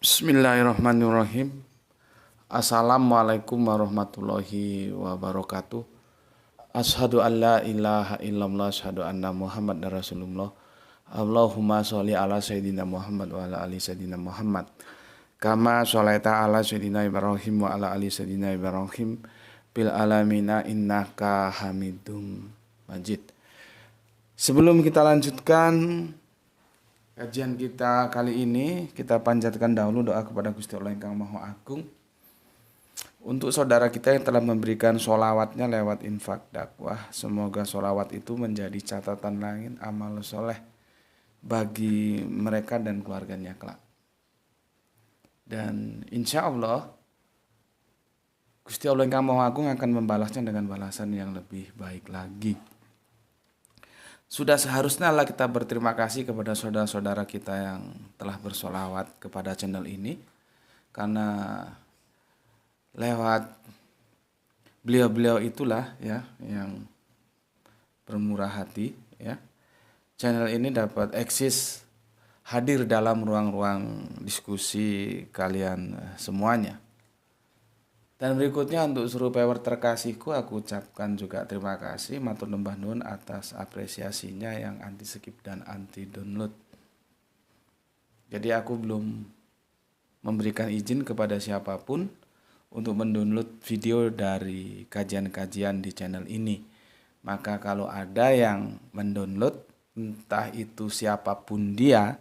Bismillahirrahmanirrahim. Assalamualaikum warahmatullahi wabarakatuh. Asyhadu an la ilaha illallah, asyhadu anna Muhammad Rasulullah. Allahumma sholli ala sayyidina Muhammad wa ala ali sayyidina Muhammad. Kama sholaita ala sayyidina Ibrahim wa ala ali sayyidina Ibrahim bil alamina innaka Hamidum Majid. Sebelum kita lanjutkan kajian kita kali ini, kita panjatkan dahulu doa kepada Gusti Allah yang Maha Agung untuk saudara kita yang telah memberikan sholawatnya lewat infak dakwah. Semoga sholawat itu menjadi catatan langit amal soleh bagi mereka dan keluarganya kelak. Dan insya Allah Gusti Allah yang Maha Agung akan membalasnya dengan balasan yang lebih baik lagi. Sudah seharusnya lah kita berterima kasih kepada saudara-saudara kita yang telah bersolawat kepada channel ini, karena lewat beliau-beliau itulah ya yang bermurah hati ya, channel ini dapat eksis hadir dalam ruang-ruang diskusi kalian semuanya. Dan berikutnya untuk seluruh viewer terkasihku, aku ucapkan juga terima kasih matur nuwun nuwun atas apresiasinya yang anti skip dan anti download. Jadi aku belum memberikan izin kepada siapapun untuk mendownload video dari kajian-kajian di channel ini. Maka kalau ada yang mendownload, entah itu siapapun dia,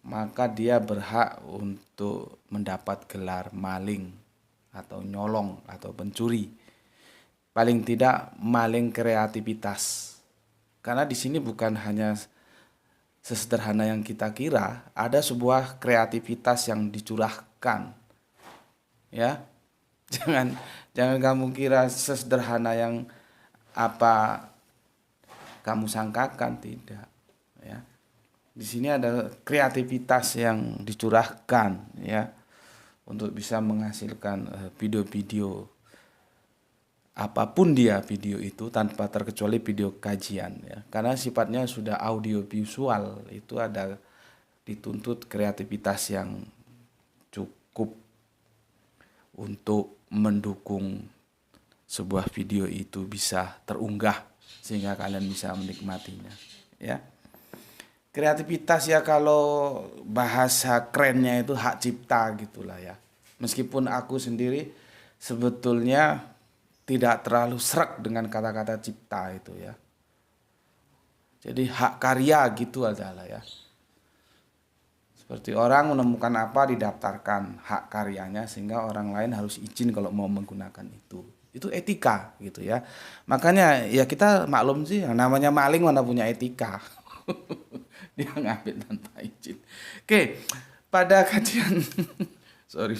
maka dia berhak untuk mendapat gelar maling atau nyolong atau pencuri. Paling tidak maling kreativitas. Karena di sini bukan hanya sesederhana yang kita kira, ada sebuah kreativitas yang dicurahkan. Ya. Jangan kamu kira sesederhana yang apa kamu sangkakan, tidak, ya. Di sini ada kreativitas yang dicurahkan, ya, untuk bisa menghasilkan video-video apapun dia video itu, tanpa terkecuali video kajian ya. Karena sifatnya sudah audio visual, itu ada dituntut kreativitas yang cukup untuk mendukung sebuah video itu bisa terunggah sehingga kalian bisa menikmatinya ya. Kreativitas ya, kalau bahasa kerennya itu hak cipta gitulah ya. Meskipun aku sendiri sebetulnya tidak terlalu sreg dengan kata-kata cipta itu ya. Jadi hak karya gitu adalah ya. Seperti orang menemukan apa didaftarkan hak karyanya sehingga orang lain harus izin kalau mau menggunakan itu. Itu etika gitu ya. Makanya ya kita maklum sih, yang namanya maling mana punya etika. Dia ngambil tanpa izin. Oke, pada kajian sorry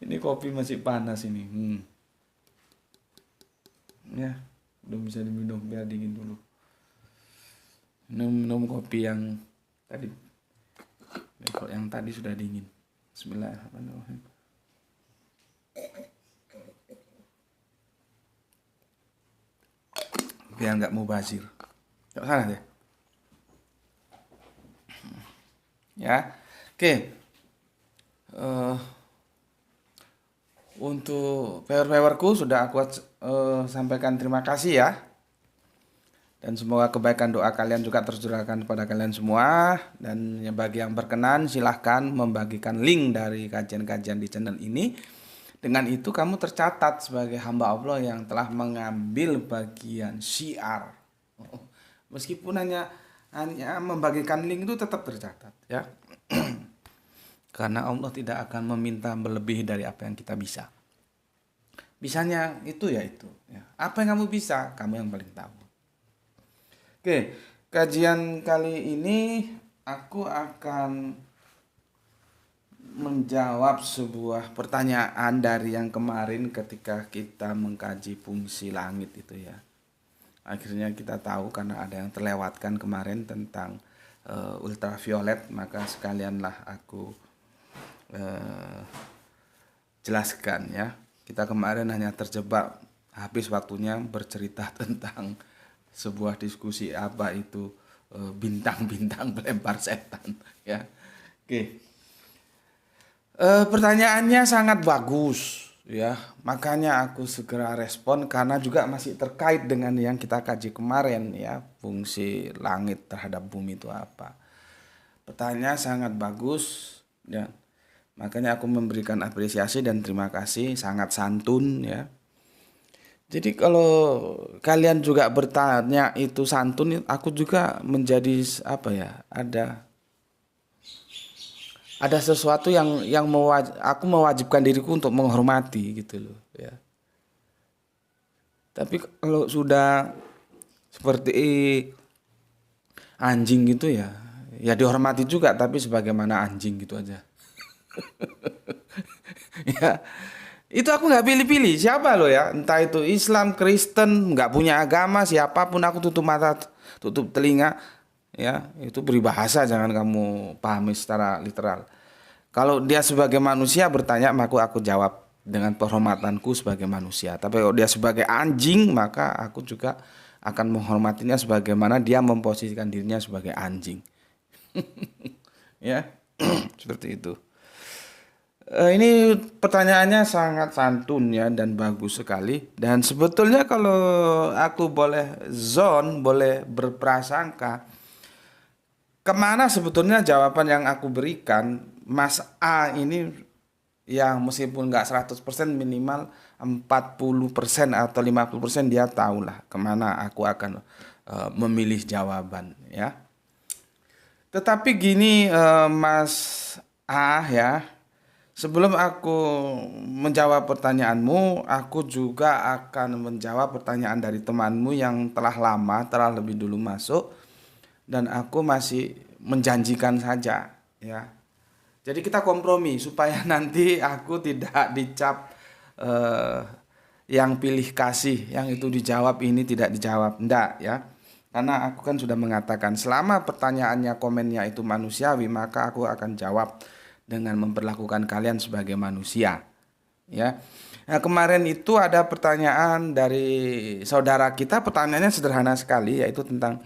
ini kopi masih panas ini. Ya, belum bisa diminum, biar dingin dulu. Minum kopi yang tadi. Kalau yang tadi sudah dingin. Bismillahirrahmanirrahim. Biar nggak mubazir. Nggak salah deh. Ya, oke. Untuk viewer-viewerku sudah aku sampaikan terima kasih ya. Dan semoga kebaikan doa kalian juga tercurahkan kepada kalian semua. Dan bagi yang berkenan silahkan membagikan link dari kajian-kajian di channel ini. Dengan itu kamu tercatat sebagai hamba Allah yang telah mengambil bagian syiar. Meskipun hanya membagikan link itu tetap tercatat ya. Karena Allah tidak akan meminta berlebih dari apa yang kita bisa. Bisanya itu ya itu ya. Apa yang kamu bisa, kamu yang paling tahu. Oke, kajian kali ini aku akan menjawab sebuah pertanyaan dari yang kemarin ketika kita mengkaji fungsi langit itu ya. Akhirnya kita tahu karena ada yang terlewatkan kemarin tentang ultraviolet, maka sekalianlah aku jelaskan ya. Kita kemarin hanya terjebak, habis waktunya bercerita tentang sebuah diskusi apa itu bintang-bintang pelempar setan ya. Oke. Pertanyaannya sangat bagus ya. Makanya aku segera respon karena juga masih terkait dengan yang kita kaji kemarin ya, fungsi langit terhadap bumi itu apa. Pertanyaan sangat bagus ya. Makanya aku memberikan apresiasi dan terima kasih, sangat santun ya. Jadi kalau kalian juga bertanya itu santun, aku juga menjadi apa ya? Ada sesuatu yang aku mewajibkan diriku untuk menghormati gitu loh ya. Tapi kalau sudah seperti anjing gitu ya, ya dihormati juga tapi sebagaimana anjing gitu aja. Ya, itu aku nggak pilih-pilih siapa loh ya, entah itu Islam, Kristen, nggak punya agama, siapapun aku tutup mata, tutup telinga, ya itu peribahasa, jangan kamu pahami secara literal. Kalau dia sebagai manusia bertanya, maka aku jawab dengan penghormatanku sebagai manusia. Tapi kalau dia sebagai anjing, maka aku juga akan menghormatinya sebagaimana dia memposisikan dirinya sebagai anjing. Ya, seperti itu. Ini pertanyaannya sangat santun ya dan bagus sekali. Dan sebetulnya kalau aku boleh boleh berprasangka, kemana sebetulnya jawaban yang aku berikan, Mas A ini yang meskipun nggak 100% minimal 40% atau 50% dia tahulah kemana aku akan memilih jawaban ya. Tetapi gini Mas A ya, sebelum aku menjawab pertanyaanmu, aku juga akan menjawab pertanyaan dari temanmu yang telah lama, telah lebih dulu masuk, dan aku masih menjanjikan saja, ya. Jadi kita kompromi supaya nanti aku tidak dicap eh, yang pilih kasih, yang itu dijawab ini tidak dijawab, enggak ya. Karena aku kan sudah mengatakan selama pertanyaannya komennya itu manusiawi, maka aku akan jawab dengan memperlakukan kalian sebagai manusia. Ya. Nah, kemarin itu ada pertanyaan dari saudara kita, pertanyaannya sederhana sekali yaitu tentang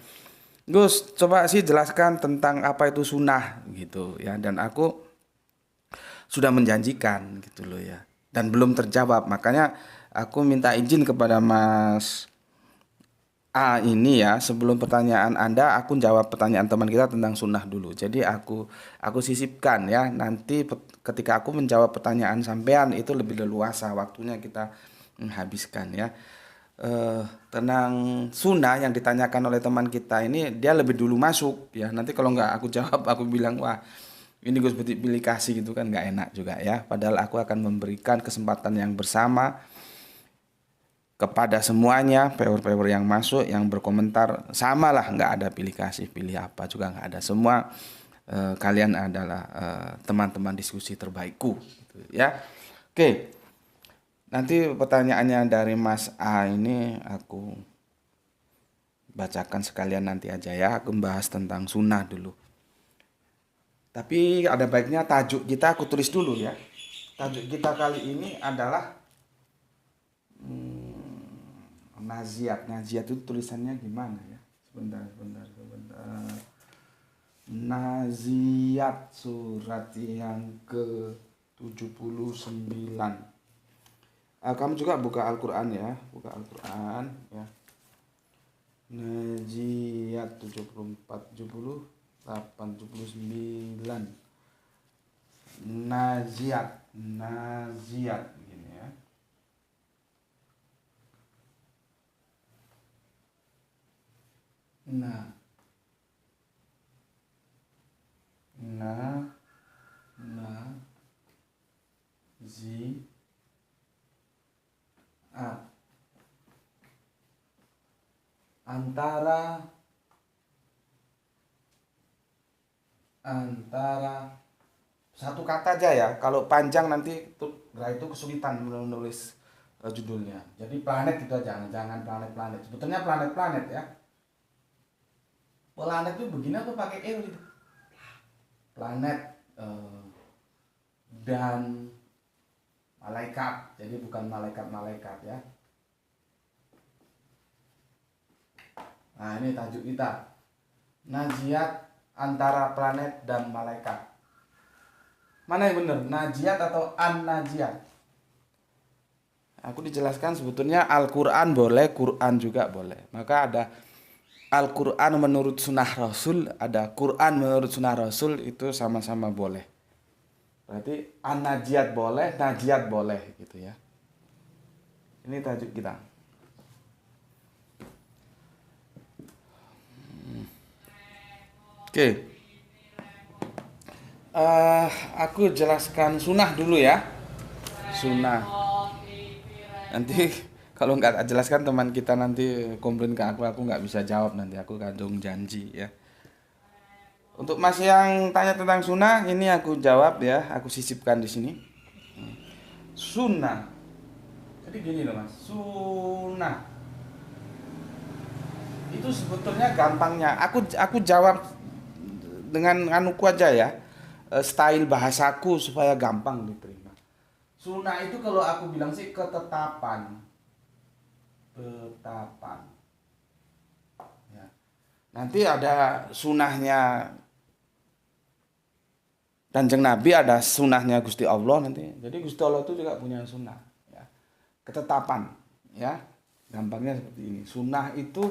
Gus, coba sih jelaskan tentang apa itu sunnah gitu ya. Dan aku sudah menjanjikan gitu loh ya. Dan belum terjawab. Makanya aku minta izin kepada Mas A ini ya, sebelum pertanyaan Anda, aku jawab pertanyaan teman kita tentang sunnah dulu. Jadi aku sisipkan ya, nanti ketika aku menjawab pertanyaan sampean itu lebih leluasa waktunya kita menghabiskan ya. Tentang sunnah yang ditanyakan oleh teman kita ini, dia lebih dulu masuk ya. Nanti kalau nggak aku jawab, aku bilang wah ini gue seperti pilih kasih gitu kan, nggak enak juga ya. Padahal aku akan memberikan kesempatan yang bersama kepada semuanya, viewer-viewer yang masuk, yang berkomentar, sama lah, nggak ada pilih kasih, pilih apa juga nggak ada. Semua kalian adalah teman-teman diskusi terbaikku, gitu, ya. Oke, nanti pertanyaannya dari Mas A ini aku bacakan sekalian nanti aja ya. Aku membahas tentang sunnah dulu. Tapi ada baiknya tajuk kita aku tulis dulu ya. Tajuk kita kali ini adalah Naziat. Naziat itu tulisannya gimana ya? Sebentar. Naziat surat yang ke-79. Kamu juga buka Al-Qur'an ya, buka Al-Qur'an ya. Naziat 74, 78, 79. Naziat begini ya. Nah, zi a antara satu kata aja ya. Kalau panjang nanti itu kesulitan menulis judulnya. Jadi planet itu aja, jangan planet-planet. Sebetulnya planet-planet ya. Planet itu begini tuh pakai gitu. Planet dan malaikat. Jadi bukan malaikat-malaikat ya. Nah, ini tajuk kita. Naziat antara planet dan malaikat. Mana yang benar? Najiat atau an-najiat? Aku dijelaskan sebetulnya Al-Quran boleh, Quran juga boleh. Maka ada Al-Quran menurut sunnah Rasul, ada Quran menurut sunnah Rasul, itu sama-sama boleh. Berarti an-najiat boleh, najiat boleh gitu ya. Ini tajuk kita. Oke. Aku jelaskan sunnah dulu ya. Sunnah. Nanti kalau nggak jelaskan teman kita nanti komplain ke aku nggak bisa jawab, nanti aku kandung janji ya. Untuk Mas yang tanya tentang sunnah, ini aku jawab ya, aku sisipkan di sini. Sunnah. Jadi gini loh Mas, sunnah itu sebetulnya gampangnya. Aku jawab dengan anuku aja ya, style bahasaku supaya gampang diterima. Sunnah itu kalau aku bilang sih ketetapan, ketetapan. Ya. Nanti ada sunnahnya Kanjeng Nabi, ada sunnahnya Gusti Allah nanti. Jadi Gusti Allah itu juga punya sunnah. Ya. Ketetapan, ya. Gampangnya seperti ini. Sunnah itu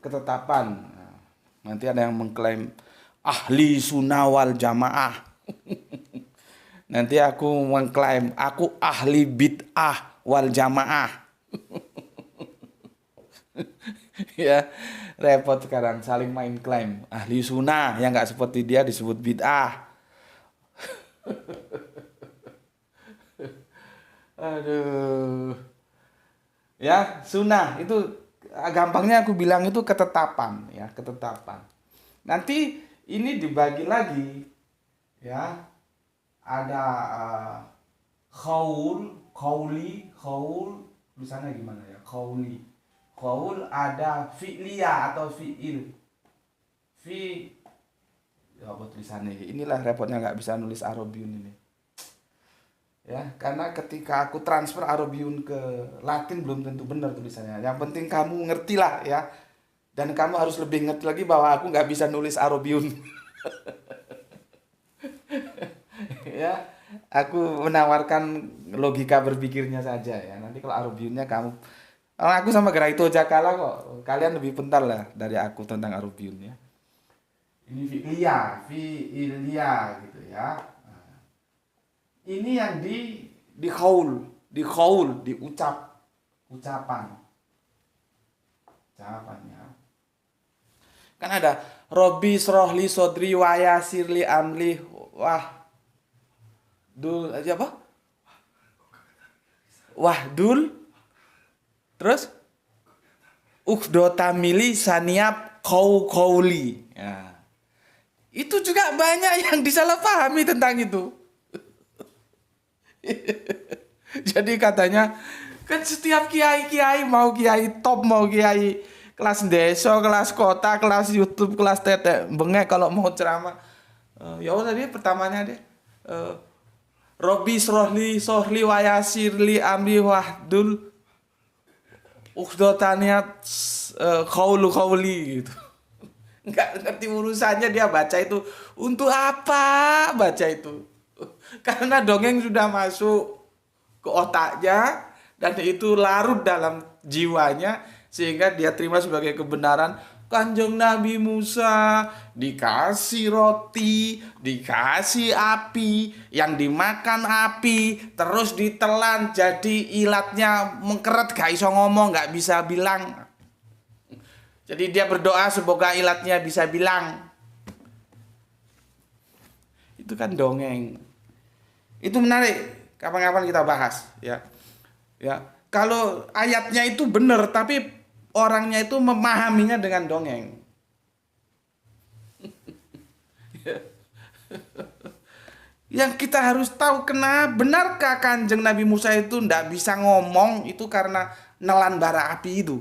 ketetapan. Nah, nanti ada yang mengklaim ahli sunnah wal jamaah. Nanti aku mengklaim aku ahli bid'ah wal jamaah. Ya, repot sekarang saling main klaim. Ahli sunnah yang nggak seperti dia disebut bid'ah. Aduh. Ya, sunnah itu gampangnya aku bilang itu ketetapan ya, ketetapan. Nanti ini dibagi lagi ya. Ada khaul tulisannya gimana ya? Khaul ada fi'liyah atau fi'il. Fi ya apa tulisannya? Inilah repotnya nggak bisa nulis Arabiun ini. Ya, karena ketika aku transfer Arabiun ke Latin belum tentu benar tulisannya. Yang penting kamu ngerti lah ya. Dan kamu harus lebih ngerti lagi bahwa aku nggak bisa nulis Arabiun. Ya, aku menawarkan logika berpikirnya saja ya. Nanti kalau Arabiunnya kamu, aku sama Gerai itu aja kalah kok. Kalian lebih pintar lah dari aku tentang Arabiun ya. Ini fi'liyah gitu ya. Ini yang di khaul, ucapan. Ucapannya. Kan ada Robi srohli sodri waya sirli amli wah dul aja apa? Wahdul terus ukdotamili saniap kauli. Ya. Itu juga banyak yang disalahpahami tentang itu. Jadi katanya kan setiap kiai mau kiai top, mau kiai kelas desa, kelas kota, kelas YouTube, kelas tetek bengek kalau mau ceramah. Ya udah dia pertamanya deh. Robi sohli wayasirli amri wahdul ukhdotaniat kauli gitu. Nggak ngerti urusannya dia baca itu untuk apa baca itu. Karena dongeng sudah masuk ke otaknya dan itu larut dalam jiwanya sehingga dia terima sebagai kebenaran. Kanjeng Nabi Musa dikasih roti, dikasih api, yang dimakan api, terus ditelan jadi ilatnya mengkeret, gak iso ngomong, gak bisa bilang. Jadi dia berdoa semoga ilatnya bisa bilang. Itu kan dongeng. Itu menarik. Kapan-kapan kita bahas ya. Ya, kalau ayatnya itu benar tapi orangnya itu memahaminya dengan dongeng. Yang kita harus tahu kenapa benarkah Kanjeng Nabi Musa itu ndak bisa ngomong itu karena nelan bara api itu.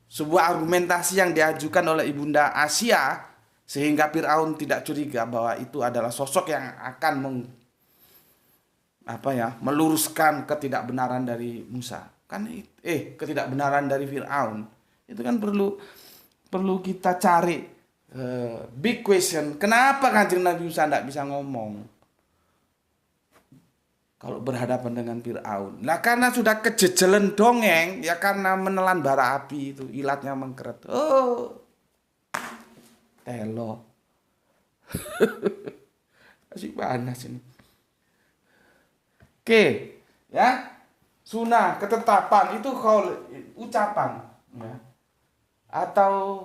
Sebuah argumentasi yang diajukan oleh Ibunda Asia sehingga Firaun tidak curiga bahwa itu adalah sosok yang akan meluruskan ketidakbenaran dari Musa. Kan ketidakbenaran dari Firaun. Itu kan perlu kita cari big question. Kenapa Kanjeng Nabi Musa tidak bisa ngomong? kalau berhadapan dengan Fir'aun. Nah karena sudah kejejelan dongeng, ya karena menelan bara api itu, ilatnya mengkeret. Oh, telo. Masih panas ini. Oke, ya. Sunnah, ketetapan itu kalau ucapan, ya. Atau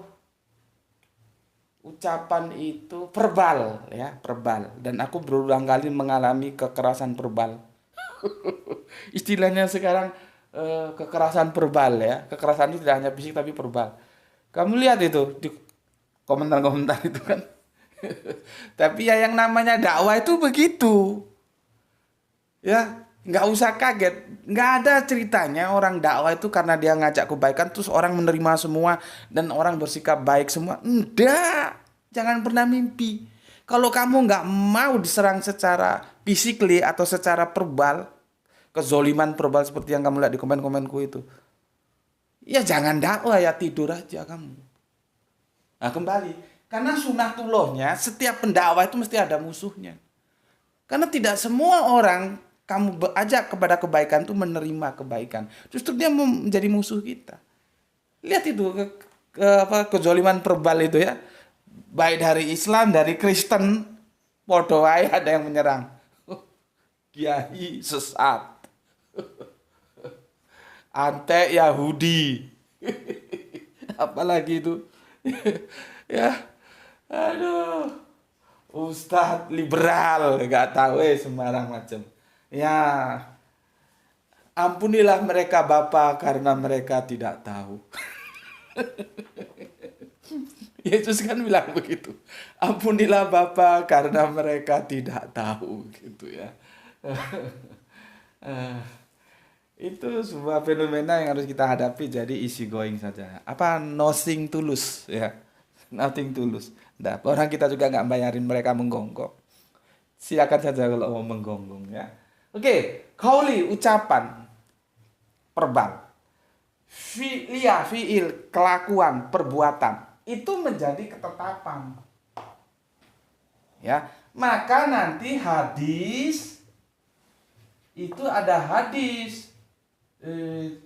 ucapan itu verbal, ya, verbal. Dan aku berulang kali mengalami kekerasan verbal. Istilahnya sekarang kekerasan verbal, ya. Kekerasan itu tidak hanya fisik tapi verbal. Kamu lihat itu di komentar-komentar itu kan. Tapi ya yang namanya dakwah itu begitu. Ya, nggak usah kaget. Nggak ada ceritanya orang dakwah itu karena dia ngajak kebaikan terus orang menerima semua dan orang bersikap baik semua. Enggak, jangan pernah mimpi. Kalau kamu nggak mau diserang secara physically atau secara verbal, kezoliman verbal seperti yang kamu lihat di komen-komenku itu, ya jangan dakwah, ya tidur aja kamu. Nah kembali, karena sunatullahnya setiap pendakwah itu mesti ada musuhnya. Karena tidak semua orang kamu ajak kepada kebaikan itu menerima kebaikan. Justru dia menjadi musuh kita. Lihat itu kezoliman verbal itu ya. Baik dari Islam, dari Kristen, podo wae ada yang menyerang. Kiai sesat. Antek Yahudi. Apalagi itu. Ya. Aduh. Ustadz liberal, nggak tahu sembarang macam. Ya, ampunilah mereka Bapa karena mereka tidak tahu. Yesus kan bilang begitu. Ampunilah Bapa karena mereka tidak tahu, gitu ya. Itu sebuah fenomena yang harus kita hadapi, jadi easy going saja. Apa nothing tulus ya. Nothing tulus. Nah, orang kita juga nggak bayarin mereka menggonggong. Silakan saja kalau mau menggonggong ya. Oke, qauli ucapan verbal. Fi'liya fi'il kelakuan perbuatan itu menjadi ketetapan. Ya, maka nanti hadis itu ada hadis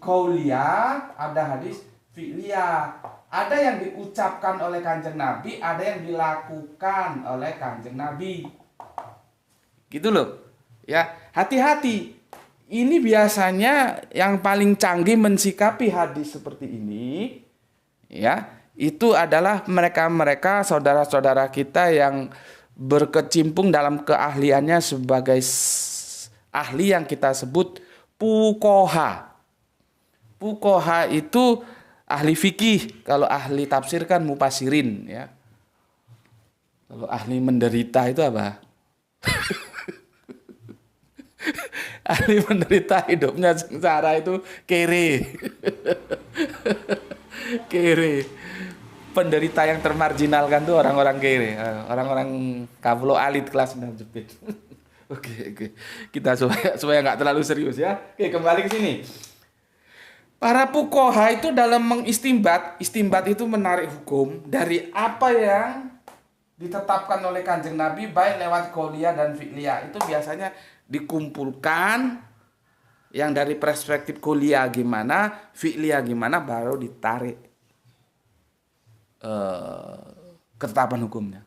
qauliyah, ada hadis fi'liyah. Ada yang diucapkan oleh Kanjeng Nabi, ada yang dilakukan oleh Kanjeng Nabi. Gitu loh. Ya, hati-hati. Ini biasanya yang paling canggih mensikapi hadis seperti ini, ya, itu adalah mereka-mereka saudara-saudara kita yang berkecimpung dalam keahliannya sebagai ahli yang kita sebut fuqaha. Fuqaha itu ahli fikih, kalau ahli tafsir kan mufasirin ya. Kalau ahli menderita itu apa? Ahli menderita hidupnya sengsara itu kere. Kere. Penderita yang termarginalkan tuh orang-orang kere, orang-orang kablo alit kelas 9 jepit. Oke. Kita supaya nggak terlalu serius ya. Oke, kembali ke sini. Para fuqaha itu dalam mengistimbat, istimbat itu menarik hukum dari apa yang ditetapkan oleh Kanjeng Nabi baik lewat qauliyah dan fi'liyah. Itu biasanya dikumpulkan yang dari perspektif qauliyah gimana, fi'liyah gimana, baru ditarik ketetapan hukumnya.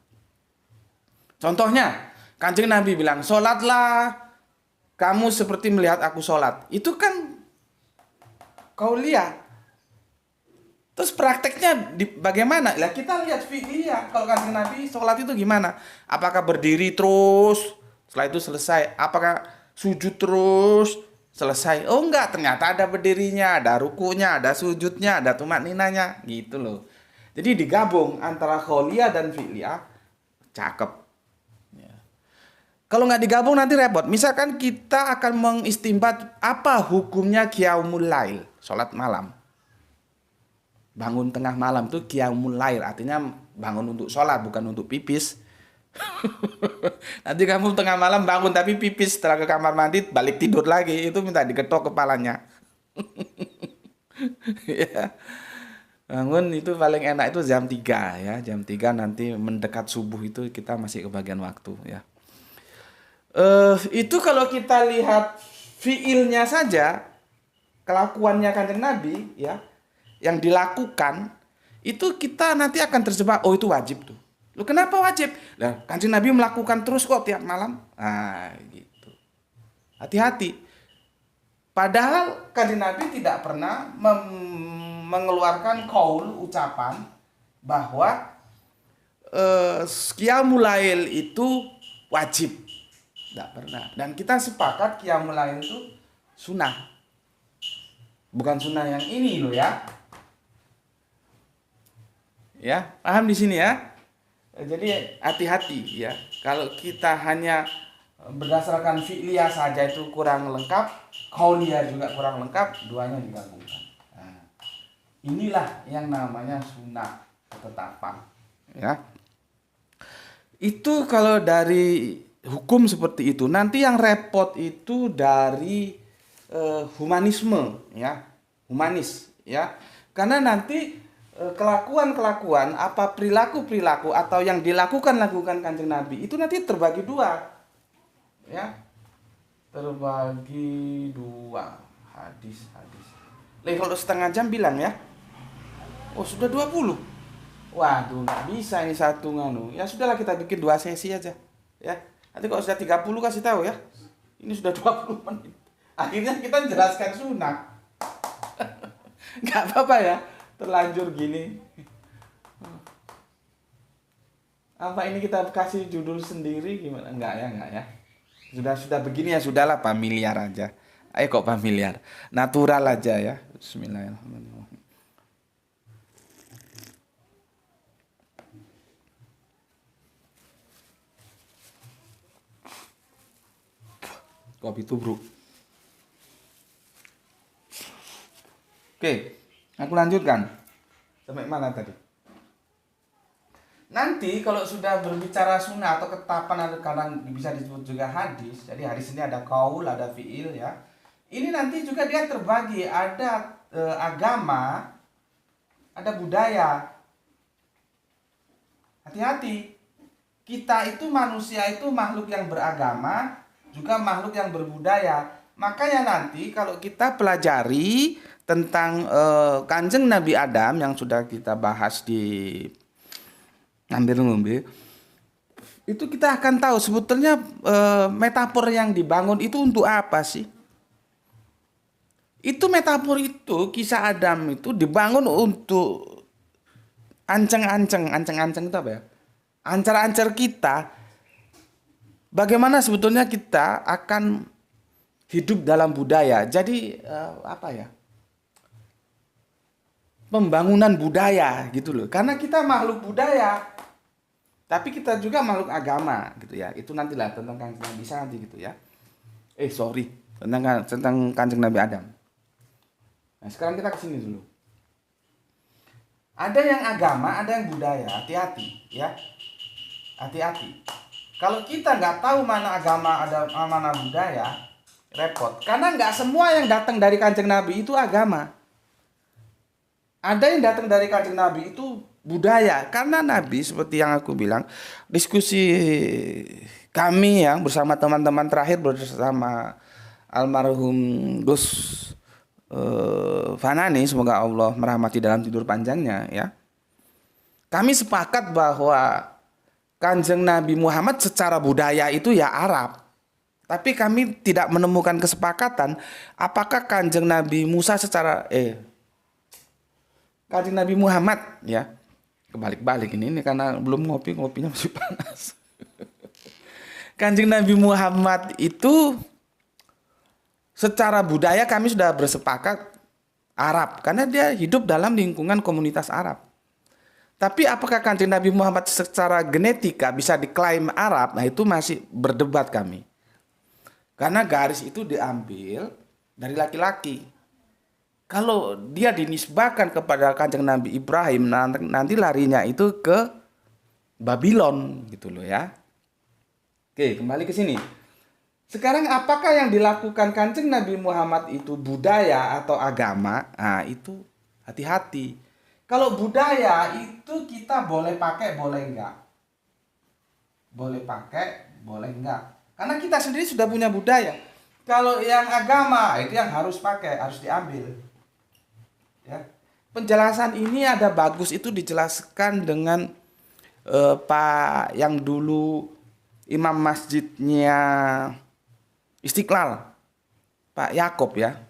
Contohnya, Kanjeng Nabi bilang, "Sholatlah kamu seperti melihat aku sholat." Itu kan qauliyah. Terus prakteknya bagaimana? Lah kita lihat fi'liyah. Kalau Kanjeng Nabi sholat itu gimana? Apakah berdiri terus, setelah itu selesai? Apakah sujud terus, selesai? Oh enggak, ternyata ada berdirinya, ada rukunya, ada sujudnya, ada tumakninanya, gitu loh. Jadi digabung antara qauliyah dan fi'liyah, cakep. Ya. Kalau nggak digabung nanti repot. Misalkan kita akan mengistimbat apa hukumnya qiyamul lail, sholat malam. Bangun tengah malam itu qiyamul lail, artinya bangun untuk sholat, bukan untuk pipis. Nanti kamu tengah malam bangun tapi pipis, setelah ke kamar mandi balik tidur lagi, itu minta diketok kepalanya. Ya. Bangun itu paling enak itu jam 3 ya, jam 3 nanti mendekat subuh itu kita masih kebagian waktu ya. Itu kalau kita lihat fiilnya saja, kelakuannya Kanjeng Nabi ya, yang dilakukan itu kita nanti akan terjebak, oh itu wajib tuh. Lu kenapa wajib? Lah, Kanjeng Nabi melakukan terus kok tiap malam. Ah, gitu. Hati-hati. Padahal Kanjeng Nabi tidak pernah mengeluarkan qaul, ucapan bahwa qiyamul lail itu wajib. Tidak pernah. Dan kita sepakat qiyamul lail itu sunnah. Bukan sunnah yang ini loh ya. Ya, paham di sini ya? Jadi hati-hati ya. Kalau kita hanya berdasarkan fi'liyah saja itu kurang lengkap, qauliyah juga kurang lengkap, duanya digabungkan. Nah, inilah yang namanya sunnah ketetapan. Ya. Itu kalau dari hukum seperti itu. Nanti yang repot itu dari humanisme ya, humanis ya, karena nanti kelakuan-kelakuan apa perilaku-perilaku atau yang dilakukan Kanjeng Nabi itu nanti terbagi dua ya, terbagi dua hadis-hadis. Kalau setengah jam bilang ya, oh sudah 20. Waduh, nggak bisa ini satu nganu. Ya sudahlah, kita bikin 2 sesi aja ya. Nanti kalau sudah 30 kasih tahu ya. Ini sudah 20 menit. Akhirnya kita jelaskan sunnah. Nggak apa-apa ya, terlanjur gini. Apa ini kita kasih judul sendiri gimana? Enggak ya. Sudah begini ya, sudahlah, familiar aja. Ayo kok familiar. Natural aja ya. Bismillahirrahmanirrahim. Kopi tubruk. Oke, aku lanjutkan. Sampai mana tadi? Nanti kalau sudah berbicara sunnah atau ketetapan, atau kadang bisa disebut juga hadis. Jadi hadis ini ada qaul, ada fiil ya. Ini nanti juga dia terbagi, ada agama, ada budaya. Hati-hati. Kita itu manusia itu makhluk yang beragama, juga makhluk yang berbudaya. Makanya nanti kalau kita pelajari tentang Kanjeng Nabi Adam yang sudah kita bahas di Ngombe, itu kita akan tahu sebetulnya metafor yang dibangun itu untuk apa sih? Itu metafor itu, kisah Adam itu dibangun untuk ancang-ancang itu apa ya? Ancar-ancar kita, bagaimana sebetulnya kita akan hidup dalam budaya. Jadi apa ya? Pembangunan budaya gitu loh. Karena kita makhluk budaya. Tapi kita juga makhluk agama gitu ya. Itu nantilah tentang Kanjeng Nabi nanti gitu ya. Tentang Kanjeng Nabi Adam. Nah, sekarang kita ke sini dulu. Ada yang agama, ada yang budaya. Hati-hati ya. Hati-hati. Kalau kita nggak tahu mana agama, ada mana budaya, repot. Karena nggak semua yang datang dari Kanjeng Nabi itu agama. Ada yang datang dari Kanjeng Nabi itu budaya. Karena Nabi seperti yang aku bilang, diskusi kami yang bersama teman-teman terakhir bersama almarhum Gus Fanani, semoga Allah merahmati dalam tidur panjangnya ya. Kami sepakat bahwa Kanjeng Nabi Muhammad secara budaya itu ya Arab. Tapi kami tidak menemukan kesepakatan apakah Kanjeng Nabi Musa secara Kanjeng Nabi Muhammad ya. Kebalik-balik ini karena belum ngopinya masih panas. Kanjeng Nabi Muhammad itu secara budaya kami sudah bersepakat Arab karena dia hidup dalam lingkungan komunitas Arab. Tapi apakah Kanjeng Nabi Muhammad secara genetika bisa diklaim Arab? Nah, itu masih berdebat kami. Karena garis itu diambil dari laki-laki. Kalau dia dinisbahkan kepada Kanjeng Nabi Ibrahim, nanti larinya itu ke Babylon gitu loh ya. Oke, kembali ke sini. Sekarang apakah yang dilakukan Kanjeng Nabi Muhammad itu budaya atau agama? Nah, itu hati-hati. Kalau budaya itu kita boleh pakai, boleh enggak. Boleh pakai, boleh enggak. Karena kita sendiri sudah punya budaya. Kalau yang agama itu yang harus pakai, harus diambil. Ya. Penjelasan ini ada bagus itu dijelaskan dengan Pak yang dulu imam masjidnya Istiqlal, Pak Yakob ya.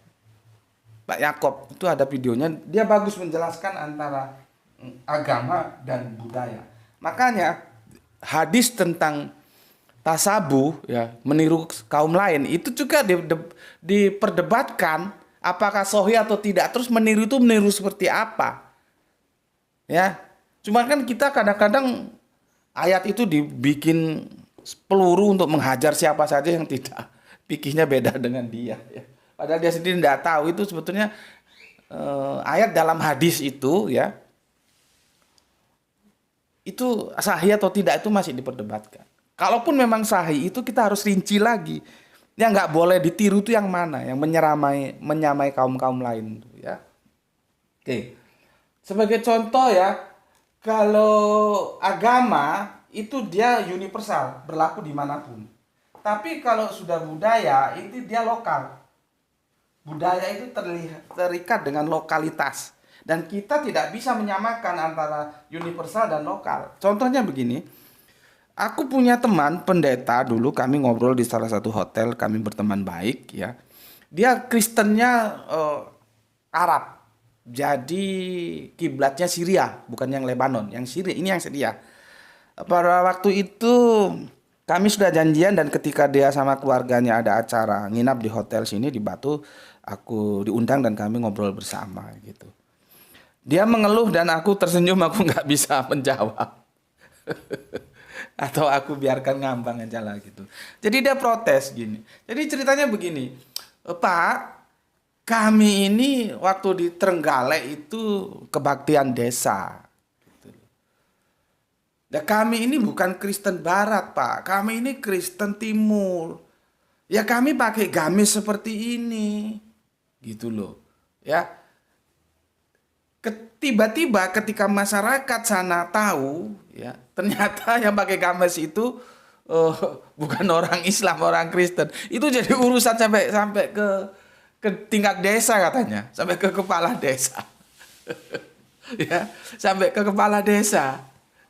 Pak Yakob itu ada videonya, dia bagus menjelaskan antara agama dan budaya. Makanya hadis tentang tasabuh ya, meniru kaum lain itu juga diperdebatkan apakah sahih atau tidak. Terus meniru itu meniru seperti apa? Ya. Cuma kan kita kadang-kadang ayat itu dibikin peluru untuk menghajar siapa saja yang tidak pikirnya beda dengan dia ya. Padahal dia sendiri tidak tahu itu sebetulnya ayat dalam hadis itu ya, itu sahih atau tidak itu masih diperdebatkan. Kalaupun memang sahih itu kita harus rinci lagi. Yang nggak boleh ditiru itu yang mana, yang menyamai kaum lain ya. Oke. Sebagai contoh ya, kalau agama itu dia universal, berlaku dimanapun. Tapi kalau sudah budaya itu dia lokal. Budaya itu terikat dengan lokalitas. Dan kita tidak bisa menyamakan antara universal dan lokal. Contohnya begini, aku punya teman pendeta dulu, kami ngobrol di salah satu hotel, kami berteman baik ya. Dia Kristennya Arab. Jadi kiblatnya Syria, bukan yang Lebanon, yang Syria, ini yang Syria. Pada waktu itu kami sudah janjian dan ketika dia sama keluarganya ada acara nginap di hotel sini di Batu, aku diundang dan kami ngobrol bersama gitu. Dia mengeluh dan aku tersenyum, aku nggak bisa menjawab. Atau aku biarkan ngambang aja lah gitu. Jadi dia protes gini. Jadi ceritanya begini, Pak, kami ini waktu di Trenggalek itu kebaktian desa. Ya kami ini bukan Kristen Barat, Pak. Kami ini Kristen Timur. Ya kami pakai gamis seperti ini. Gitu loh. Ya. Tiba-tiba ketika masyarakat sana tahu, ya ternyata yang pakai gamis itu bukan orang Islam, orang Kristen. Itu jadi urusan sampai ke tingkat desa katanya, sampai ke kepala desa. Ya, sampai ke kepala desa.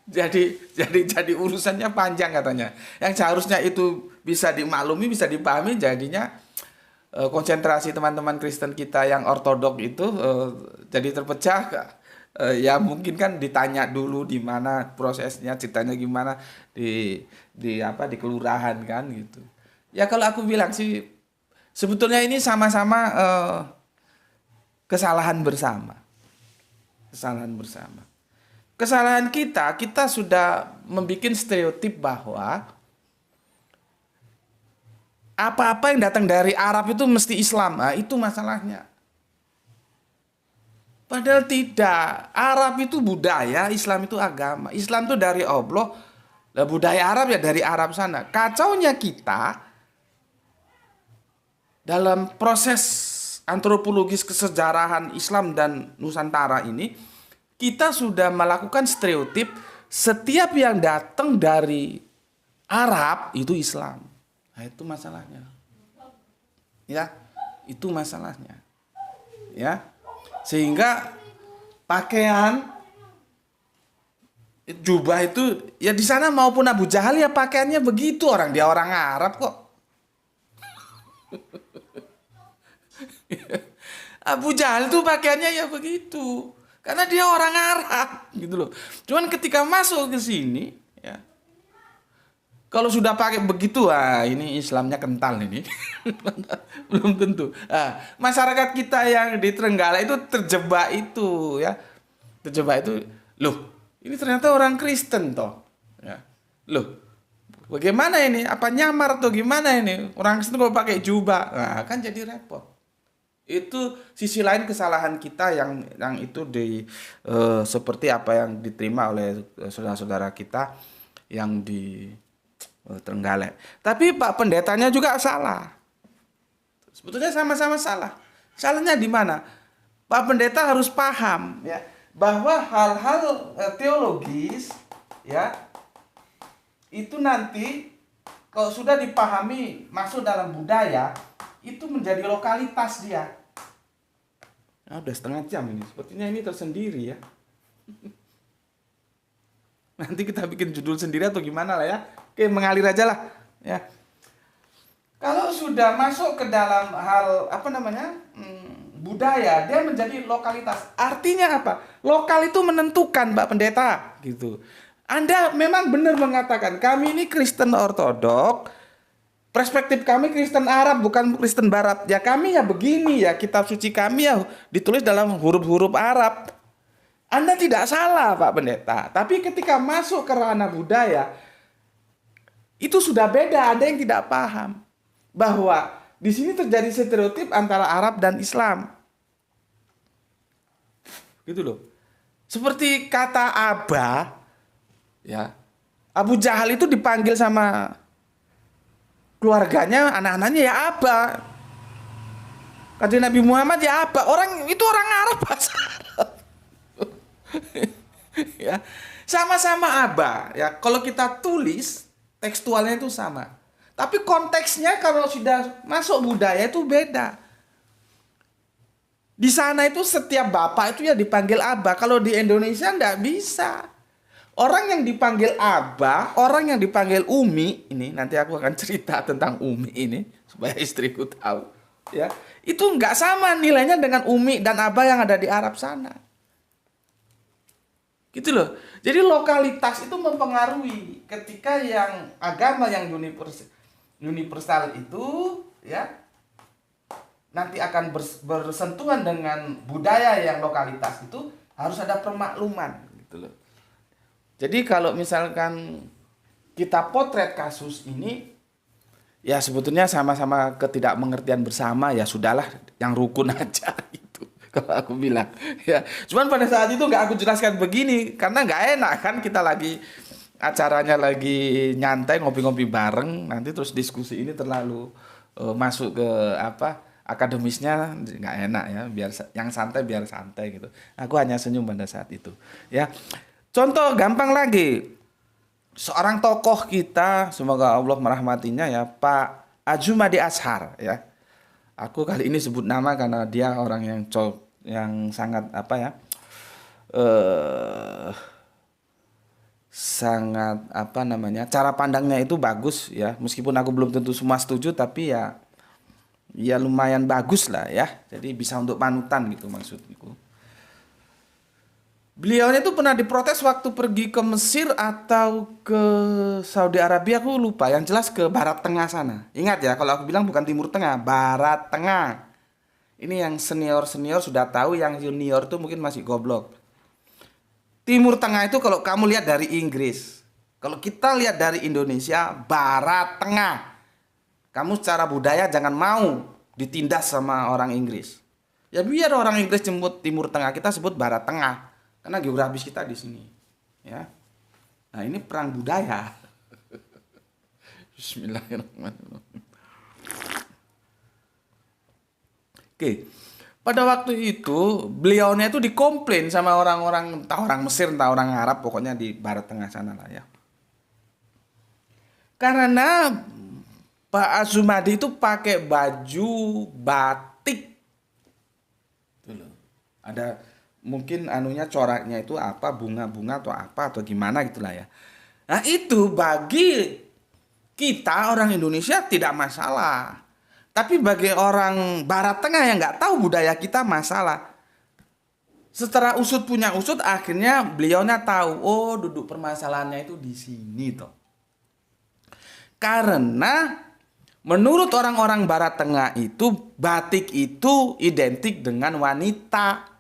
Jadi urusannya panjang katanya. Yang seharusnya itu bisa dimaklumi, bisa dipahami, jadinya konsentrasi teman-teman Kristen kita yang ortodok itu jadi terpecah. Ya mungkin kan ditanya dulu di mana prosesnya, ceritanya gimana di kelurahan kan gitu. Ya kalau aku bilang sih sebetulnya ini sama-sama kesalahan bersama. Kesalahan bersama. Kesalahan kita sudah membuat stereotip bahwa apa-apa yang datang dari Arab itu mesti Islam. Nah, itu masalahnya. Padahal tidak. Arab itu budaya, Islam itu agama. Islam itu dari Allah. Lah budaya Arab ya dari Arab sana. Kacaunya kita dalam proses antropologis kesejarahan Islam dan Nusantara ini, kita sudah melakukan stereotip setiap yang datang dari Arab itu Islam. Nah, itu masalahnya. Ya, itu masalahnya. Ya. Sehingga pakaian jubah itu ya di sana maupun Abu Jahal ya pakaiannya begitu, dia orang Arab kok. Abu Jahal tuh pakaiannya ya begitu karena dia orang Arab gitu loh. Cuman ketika masuk ke sini ya, kalau sudah pakai begitu, ini Islamnya kental ini. Belum tentu. Masyarakat kita yang di Trenggalek itu terjebak itu ya. Terjebak itu, loh, ini ternyata orang Kristen toh. Ya. Loh, bagaimana ini? Apa nyamar atau gimana ini? Orang Kristen kok pakai jubah? Nah, kan jadi repot. Itu sisi lain kesalahan kita yang itu seperti apa yang diterima oleh saudara-saudara kita yang di Trenggalek. Tapi Pak pendetanya juga salah. Sebetulnya sama-sama salah. Salahnya di mana? Pak pendeta harus paham ya bahwa hal-hal teologis ya itu nanti Kalau sudah dipahami masuk dalam budaya, itu menjadi lokalitas dia. Nah, udah setengah jam ini. Sepertinya ini tersendiri ya. Nanti kita bikin judul sendiri atau gimana lah ya. Oke, mengalir aja lah ya. Kalau sudah masuk ke dalam hal budaya, dia menjadi lokalitas. Artinya apa? Lokal itu menentukan, Mbak Pendeta, gitu. Anda memang benar mengatakan kami ini Kristen Ortodok. Perspektif kami Kristen Arab, bukan Kristen Barat. Ya kami ya begini ya, kitab suci kami ya ditulis dalam huruf-huruf Arab. Anda tidak salah, Pak Pendeta. Tapi ketika masuk ke ranah budaya, itu sudah beda. Ada yang tidak paham bahwa di sini terjadi stereotip antara Arab dan Islam. Gitu loh. Seperti kata Aba, ya. Abu Jahal itu dipanggil sama keluarganya, anak-anaknya ya Aba. Kata Nabi Muhammad ya Aba. Orang itu orang Arab, bahasa Arab. Ya. Sama-sama Aba, ya. Kalau kita tulis tekstualnya itu sama. Tapi konteksnya kalau sudah masuk budaya itu beda. Di sana itu setiap bapak itu ya dipanggil Aba. Kalau di Indonesia enggak bisa. Orang yang dipanggil Aba, orang yang dipanggil Umi, ini nanti aku akan cerita tentang Umi ini supaya istriku tahu, ya. Itu enggak sama nilainya dengan Umi dan Aba yang ada di Arab sana. Gitu loh. Jadi lokalitas itu mempengaruhi ketika yang agama yang universal itu ya nanti akan bersentuhan dengan budaya yang lokalitas itu harus ada permakluman gitu loh. Jadi kalau misalkan kita potret kasus ini ya sebetulnya sama-sama ketidakmengertian bersama, ya sudahlah yang rukun aja gitu. Kalau aku bilang ya, cuman pada saat itu nggak aku jelaskan begini karena nggak enak kan, kita lagi acaranya lagi nyantai ngopi-ngopi bareng, nanti terus diskusi ini terlalu masuk ke akademisnya, nggak enak ya, biar yang santai biar santai gitu. Aku hanya senyum pada saat itu ya. Contoh gampang lagi, seorang tokoh kita, semoga Allah merahmatinya ya, Pak Adjumadi Ashar ya. Aku kali ini sebut nama karena dia orang yang sangat sangat cara pandangnya itu bagus ya. Meskipun aku belum tentu semua setuju, tapi ya lumayan bagus lah ya. Jadi bisa untuk panutan gitu maksudku. Beliaunya itu pernah diprotes waktu pergi ke Mesir atau ke Saudi Arabia, aku lupa. Yang jelas ke Barat Tengah sana. Ingat ya, kalau aku bilang bukan Timur Tengah, Barat Tengah. Ini yang senior-senior sudah tahu, yang junior tuh mungkin masih goblok. Timur Tengah itu kalau kamu lihat dari Inggris. Kalau kita lihat dari Indonesia, Barat Tengah. Kamu secara budaya jangan mau ditindas sama orang Inggris. Ya biar orang Inggris jemput Timur Tengah, kita sebut Barat Tengah. Karena geografis kita di sini, ya. Nah ini perang budaya. Bismillahirrahmanirrahim. Oke, pada waktu itu beliaunya itu dikomplain sama orang-orang, entah orang Mesir, entah orang Arab, pokoknya di Barat Tengah sana lah ya. Karena Pak Azumadi itu pakai baju batik, ada mungkin anunya coraknya itu apa, bunga-bunga atau apa atau gimana gitulah ya. Nah itu bagi kita orang Indonesia tidak masalah, tapi bagi orang Barat Tengah yang nggak tahu budaya kita masalah. Setelah usut punya usut, akhirnya beliaunya tahu, oh duduk permasalahannya itu di sini toh. Karena menurut orang-orang Barat Tengah itu batik itu identik dengan wanita.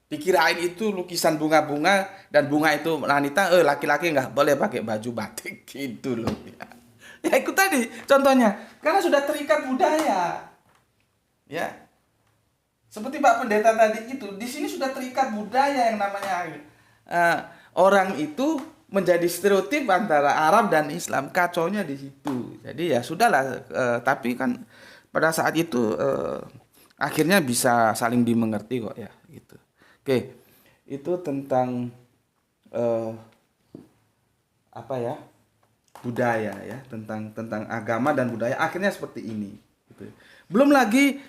Dikirain itu lukisan bunga-bunga dan bunga itu wanita, laki-laki nggak boleh pakai baju batik gitu loh ya. Ya ikut tadi contohnya, karena sudah terikat budaya. Ya. Seperti Pak Pendeta tadi itu, di sini sudah terikat budaya yang namanya orang itu menjadi stereotip antara Arab dan Islam, kacaunya di situ. Jadi ya sudahlah, tapi kan pada saat itu akhirnya bisa saling dimengerti kok ya gitu. Oke, itu tentang budaya ya, tentang agama dan budaya akhirnya seperti ini gitu. Belum lagi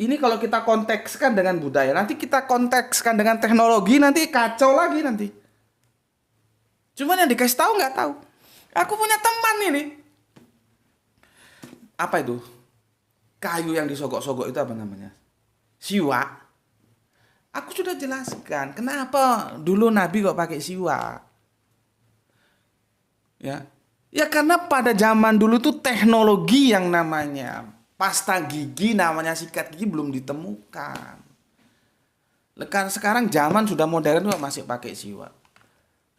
ini kalau kita kontekskan dengan budaya, nanti kita kontekskan dengan teknologi, nanti kacau lagi nanti. Cuman yang dikasih tahu nggak tahu. Aku punya teman ini. Apa itu? Kayu yang disogok-sogok itu apa namanya? Siwak. Aku sudah jelaskan kenapa dulu Nabi kok pakai siwak. Ya. Ya karena pada zaman dulu tuh teknologi yang namanya pasta gigi, namanya sikat gigi belum ditemukan. Karena sekarang zaman sudah modern kok masih pakai siwak.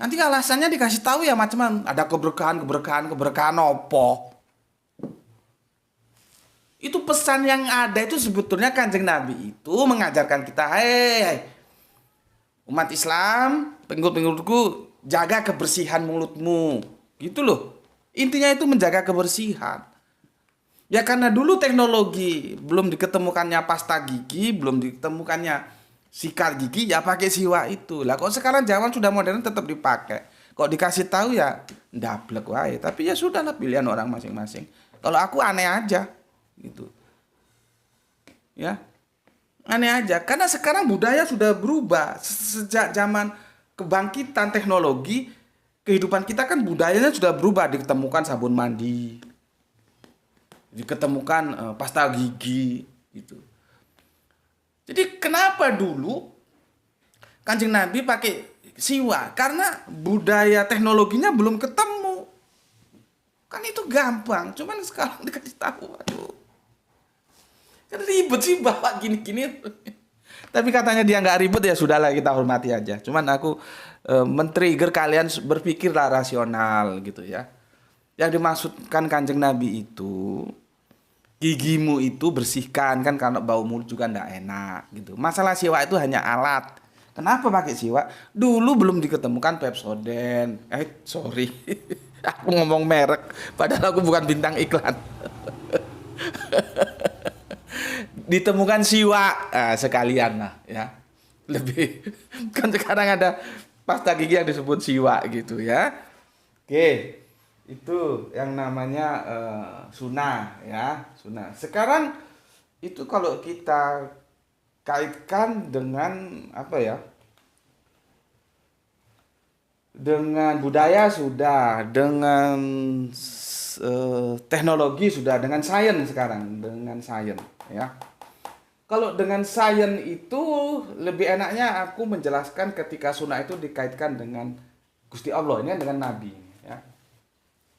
Nanti alasannya dikasih tahu ya macam-macam. Ada keberkahan opo. Itu pesan yang ada itu sebetulnya Kanjeng Nabi itu mengajarkan kita, hei umat Islam, pengikut-pengikutku, jaga kebersihan mulutmu. Gitu loh. Intinya itu menjaga kebersihan. Ya karena dulu teknologi belum diketemukannya pasta gigi, belum ditemukannya sikat gigi, ya pakai siwak itu. Lah kok sekarang zaman sudah modern tetap dipakai. Kok dikasih tahu ya ndablek wae. Tapi ya sudahlah, pilihan orang masing-masing. Kalau aku aneh aja gitu. Ya. Aneh aja karena sekarang budaya sudah berubah. Sejak zaman kebangkitan teknologi, kehidupan kita kan budayanya sudah berubah, ditemukan sabun mandi, diketemukan pasta gigi gitu. Jadi kenapa dulu Kanjeng Nabi pakai siwak? Karena budaya teknologinya belum ketemu. Kan itu gampang, cuman sekarang dikasih tahu, aduh. Kan ribet sih bawa gini-gini. Tapi katanya dia nggak ribet, ya sudahlah, kita hormati aja. Cuman aku men-trigger kalian berpikirlah rasional gitu ya. Yang dimaksudkan Kanjeng Nabi itu, gigimu itu bersihkan kan, karena bau mulut juga ndak enak gitu. Masalah siwak itu hanya alat. Kenapa pakai siwak? Dulu belum diketemukan Pepsodent. Sorry. Aku ngomong merek padahal aku bukan bintang iklan. Ditemukan siwak, sekalian lah ya. Lebih kan sekarang ada pasta gigi yang disebut siwak gitu ya. Oke. Itu yang namanya sunnah ya, sunnah. Sekarang itu kalau kita kaitkan dengan apa ya? Dengan budaya sudah, dengan teknologi sudah, dengan sains sekarang, dengan sains ya. Kalau dengan sains itu lebih enaknya aku menjelaskan ketika sunnah itu dikaitkan dengan Gusti Allah, ini dengan Nabi ya.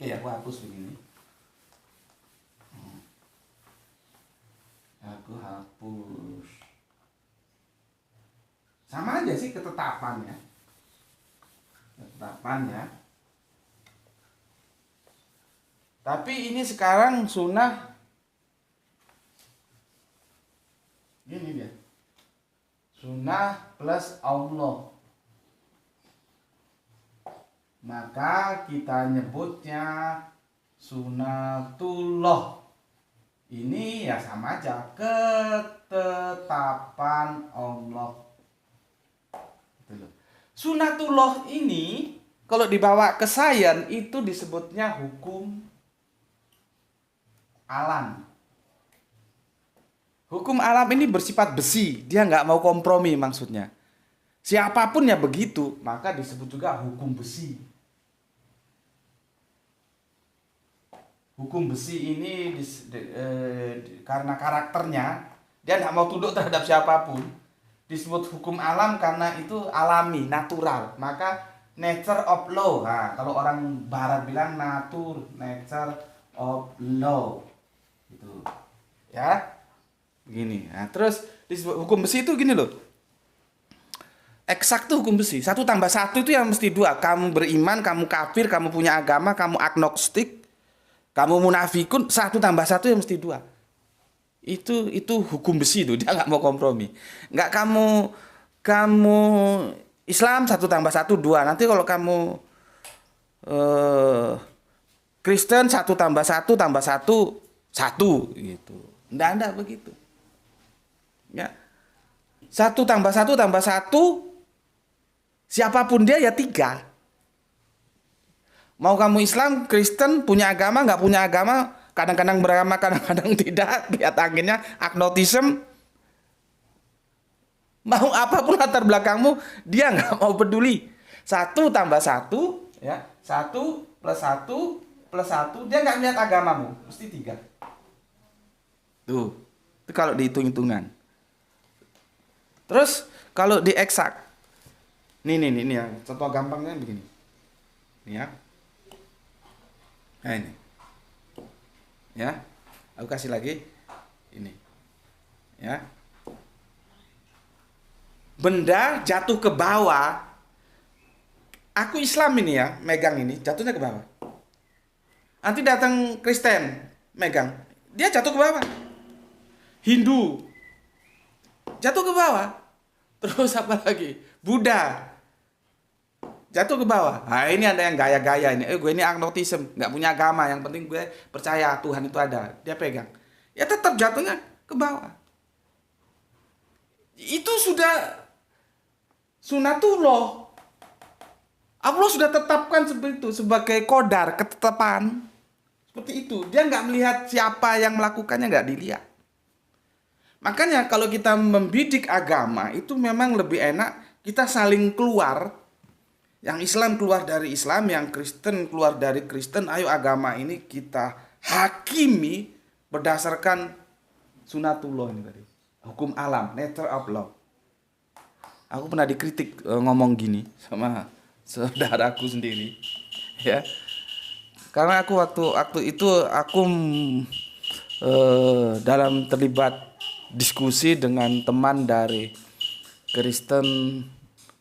Iya, aku hapus begini. Aku hapus. Sama aja sih ketetapan ya. Ketetapan ya. Tapi ini sekarang sunnah. Ini dia. Sunnah plus Allah. Maka kita nyebutnya sunatullah. Ini ya sama aja, ketetapan Allah. Sunatullah ini kalau dibawa ke sains itu disebutnya hukum alam. Hukum alam ini bersifat besi, dia nggak mau kompromi maksudnya. Siapapun ya begitu, maka disebut juga hukum besi. Hukum besi ini karena karakternya, dia nggak mau tunduk terhadap siapapun. Disebut hukum alam karena itu alami, natural. Maka nature of law. Nah, kalau orang barat bilang nature of law. Gitu. Ya. Gini. Nah, terus disebut hukum besi itu gini loh. Eksak tuh hukum besi. 1 tambah 1 itu yang mesti 2. Kamu beriman, kamu kafir, kamu punya agama, kamu agnostik, kamu munafikun, 1 tambah 1 yang mesti 2. Itu hukum besi itu, dia nggak mau kompromi. Nggak kamu Islam 1 tambah 1 2. Nanti kalau kamu Kristen 1 tambah 1 tambah 1 1 gitu. Nggak begitu. Ya. 1 tambah 1 tambah 1, siapapun dia ya 3. Mau kamu Islam, Kristen, punya agama, nggak punya agama, kadang-kadang beragama, kadang-kadang tidak, lihat akhirnya agnotisme, mau apapun latar belakangmu, dia nggak mau peduli. Satu tambah satu, ya, satu plus satu, dia nggak lihat agamamu, mesti tiga. Tuh, itu kalau dihitung-hitungan. Terus kalau di eksak, nih ya, contoh gampangnya begini, nih ya, nah ini, ya, aku kasih lagi, ini, ya, benda jatuh ke bawah, aku Islam ini ya, megang ini, jatuhnya ke bawah. Nanti datang Kristen, megang, dia jatuh ke bawah. Hindu, jatuh ke bawah. Terus apa lagi? Buddha, jatuh ke bawah. Nah ini ada yang gaya-gaya ini. Gue ini agnotisme, nggak punya agama. Yang penting gue percaya Tuhan itu ada. Dia pegang. Ya tetap jatuhnya ke bawah. Itu sudah sunatullah. Allah sudah tetapkan seperti itu sebagai kodar, ketetapan. Seperti itu. Dia nggak melihat siapa yang melakukannya, nggak dilihat. Makanya kalau kita membidik agama itu memang lebih enak kita saling keluar. Yang Islam keluar dari Islam, yang Kristen keluar dari Kristen. Ayo agama ini kita hakimi berdasarkan sunatullah ini tadi. Hukum alam, nature of law. Aku pernah dikritik ngomong gini sama saudaraku sendiri. Ya. Karena aku waktu itu aku dalam terlibat diskusi dengan teman dari Kristen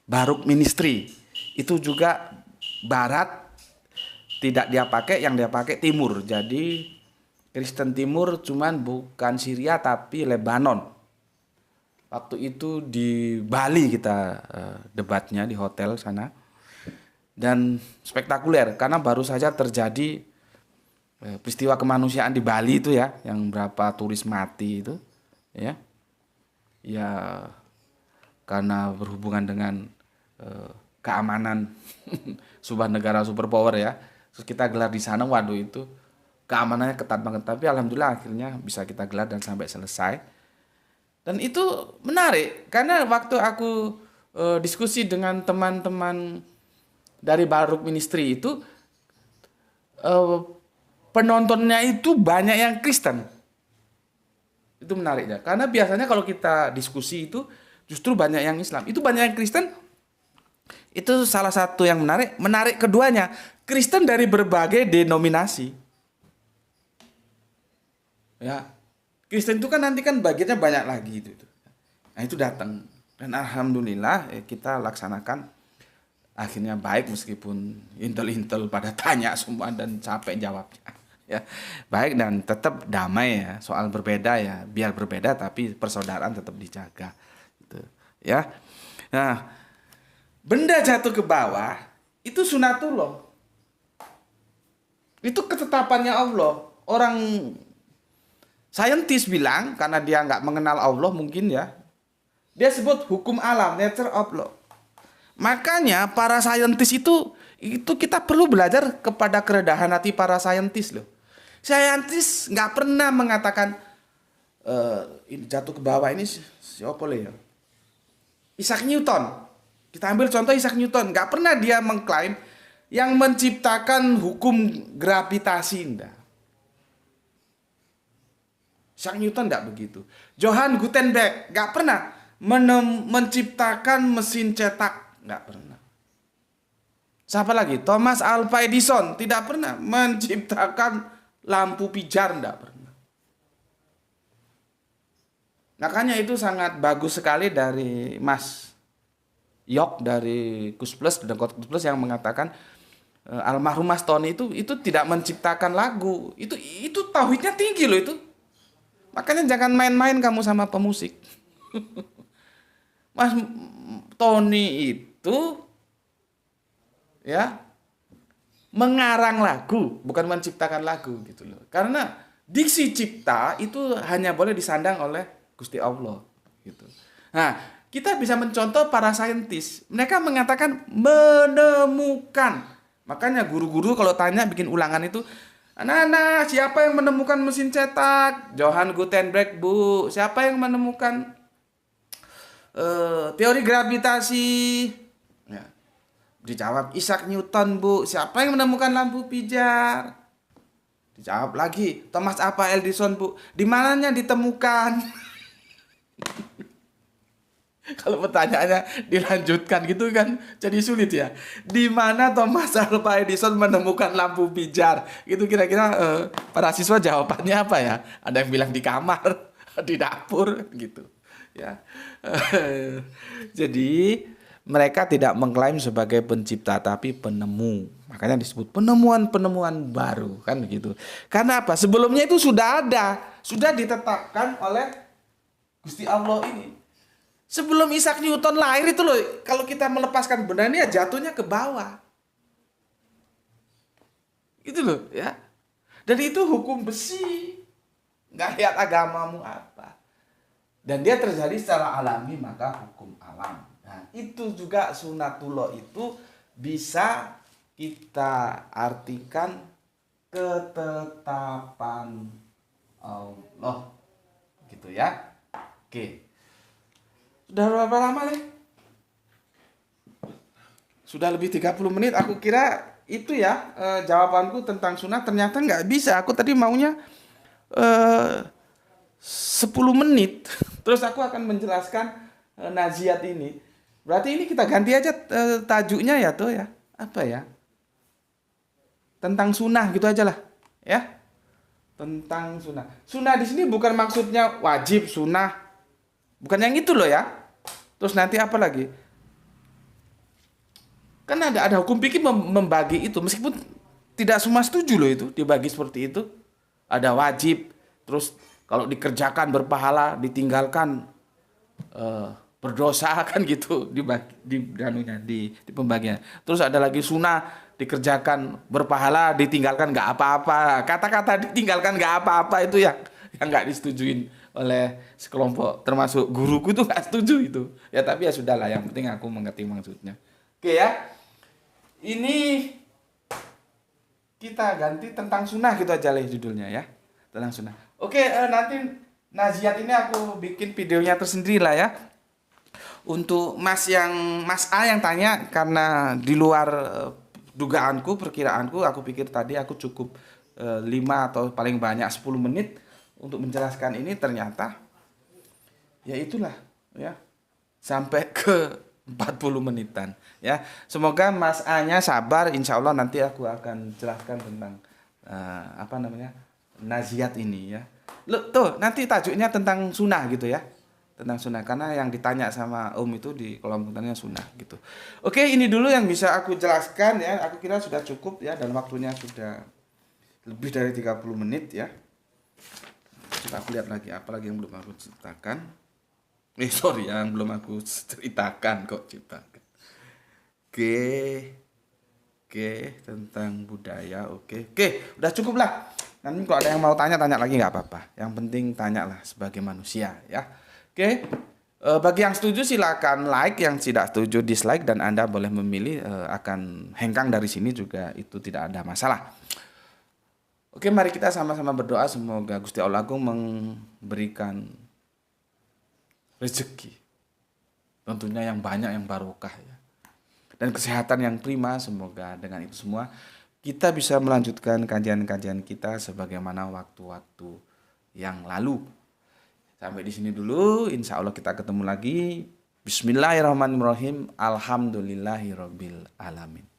Baruk Ministry. Itu juga barat tidak dia pakai, yang dia pakai timur. Jadi Kristen timur cuman bukan Syria tapi Lebanon. Waktu itu di Bali kita debatnya di hotel sana. Dan spektakuler karena baru saja terjadi peristiwa kemanusiaan di Bali itu ya, yang berapa turis mati itu. Ya, karena berhubungan dengan keamanan sebuah negara superpower ya. Terus kita gelar di sana, waduh itu keamanannya ketat banget. Tapi alhamdulillah akhirnya bisa kita gelar dan sampai selesai. Dan itu menarik karena waktu aku diskusi dengan teman-teman dari Baruk Ministry itu penontonnya itu banyak yang Kristen. Itu menarik ya. Karena biasanya kalau kita diskusi itu justru banyak yang Islam. Itu banyak yang Kristen. Itu salah satu yang menarik. Menarik keduanya, Kristen dari berbagai denominasi. Ya. Kristen itu kan nanti kan bagiannya banyak lagi itu. Nah, itu datang. Dan alhamdulillah kita laksanakan akhirnya baik meskipun intel-intel pada tanya semua dan capek jawabnya. Ya, baik dan tetap damai ya. Soal berbeda ya, biar berbeda tapi persaudaraan tetap dijaga. Gitu, ya. Nah, benda jatuh ke bawah itu sunatullah. Itu ketetapannya Allah. Orang saintis bilang karena dia nggak mengenal Allah mungkin ya. Dia sebut hukum alam, nature of law. Makanya para saintis itu kita perlu belajar kepada kerendahan hati para saintis loh. Saintis nggak pernah mengatakan ini jatuh ke bawah ini siapa ya? Isaac Newton. Kita ambil contoh Isaac Newton. Nggak pernah dia mengklaim yang menciptakan hukum gravitasi. Enggak. Isaac Newton nggak begitu. Johann Gutenberg nggak pernah menciptakan mesin cetak. Nggak pernah. Siapa lagi? Thomas Alva Edison tidak pernah menciptakan lampu pijar, enggak pernah. Makanya itu sangat bagus sekali dari Mas Yok dari Kus+ dan Kus+ yang mengatakan almarhum Mas Tony itu tidak menciptakan lagu. Itu tauhidnya tinggi loh itu. Makanya jangan main-main kamu sama pemusik. Mas Tony itu ya mengarang lagu, bukan menciptakan lagu gitu loh. Karena diksi cipta itu hanya boleh disandang oleh Gusti Allah gitu. Nah, kita bisa mencontoh para saintis. Mereka mengatakan menemukan. Makanya guru-guru kalau tanya bikin ulangan itu, anak-anak, siapa yang menemukan mesin cetak? Johann Gutenberg, Bu. Siapa yang menemukan teori gravitasi? Ya. Dijawab Isaac Newton, Bu. Siapa yang menemukan lampu pijar? Dijawab lagi Thomas Alva Edison, Bu. Di mananya ditemukan? Kalau pertanyaannya dilanjutkan gitu kan jadi sulit ya. Di mana Thomas Alva Edison menemukan lampu pijar? Itu kira-kira para siswa jawabannya apa ya? Ada yang bilang di kamar, di dapur gitu. Ya. Jadi mereka tidak mengklaim sebagai pencipta tapi penemu. Makanya disebut penemuan-penemuan baru kan begitu. Karena apa? Sebelumnya itu sudah ada, sudah ditetapkan oleh Gusti Allah ini. Sebelum Isaac Newton lahir itu loh, kalau kita melepaskan benda ini ya jatuhnya ke bawah. Itu loh ya. Dan itu hukum besi. Nggak lihat agamamu apa. Dan dia terjadi secara alami, maka hukum alam. Nah, itu juga sunatullah itu bisa kita artikan ketetapan Allah. Gitu ya. Oke. Sudah berapa lama nih? Sudah lebih 30 menit. Aku kira itu ya jawabanku tentang sunat. Ternyata nggak bisa. Aku tadi maunya 10 menit. Terus aku akan menjelaskan naziat ini. Berarti ini kita ganti aja tajuknya ya tuh ya. Apa ya? Tentang sunnah gitu aja lah. Ya. Tentang sunnah. Sunnah di sini bukan maksudnya wajib sunnah. Bukan yang itu loh ya. Terus nanti apa lagi? Kan ada hukum fikih membagi itu, meskipun tidak semua setuju loh itu dibagi seperti itu. Ada wajib, terus kalau dikerjakan berpahala, ditinggalkan berdosa kan gitu di pembagian. Terus ada lagi sunnah, dikerjakan berpahala, ditinggalkan nggak apa-apa. Kata-kata ditinggalkan nggak apa-apa itu yang nggak disetujuin oleh sekelompok, termasuk guruku tuh nggak setuju itu. Ya tapi ya sudahlah, yang penting aku mengerti maksudnya. Oke ya. Ini kita ganti tentang sunnah gitu aja lah judulnya ya. Tentang sunnah. Oke, nanti naziat ini aku bikin videonya tersendiri lah ya. Untuk Mas A yang tanya, karena di luar dugaanku, perkiraanku, aku pikir tadi aku cukup 5 atau paling banyak 10 menit untuk menjelaskan ini, ternyata ya itulah ya sampai ke 40 menitan ya. Semoga Mas A-nya sabar, insya Allah nanti aku akan jelaskan tentang naziat ini ya. Tuh nanti tajuknya tentang sunnah gitu ya, tentang sunnah, karena yang ditanya sama itu di kolom komentarnya sunnah gitu. Oke, ini dulu yang bisa aku jelaskan ya. Aku kira sudah cukup ya, dan waktunya sudah lebih dari 30 menit ya. Coba aku lihat lagi apa lagi yang belum aku ceritakan. Yang belum aku ceritakan kok ceritakan. Oke, tentang budaya. Oke, udah cukup lah. Nanti kalau ada yang mau tanya lagi nggak apa-apa. Yang penting tanyalah sebagai manusia ya. Oke. Bagi yang setuju silakan like, yang tidak setuju dislike, dan Anda boleh memilih akan hengkang dari sini juga, itu tidak ada masalah. Oke, mari kita sama-sama berdoa semoga Gusti Allah Agung memberikan rezeki, tentunya yang banyak, yang barokah ya, dan kesehatan yang prima. Semoga dengan itu semua kita bisa melanjutkan kajian-kajian kita sebagaimana waktu-waktu yang lalu. Sampai di sini dulu, insya Allah kita ketemu lagi. Bismillahirrahmanirrahim. Alhamdulillahirabbil alamin.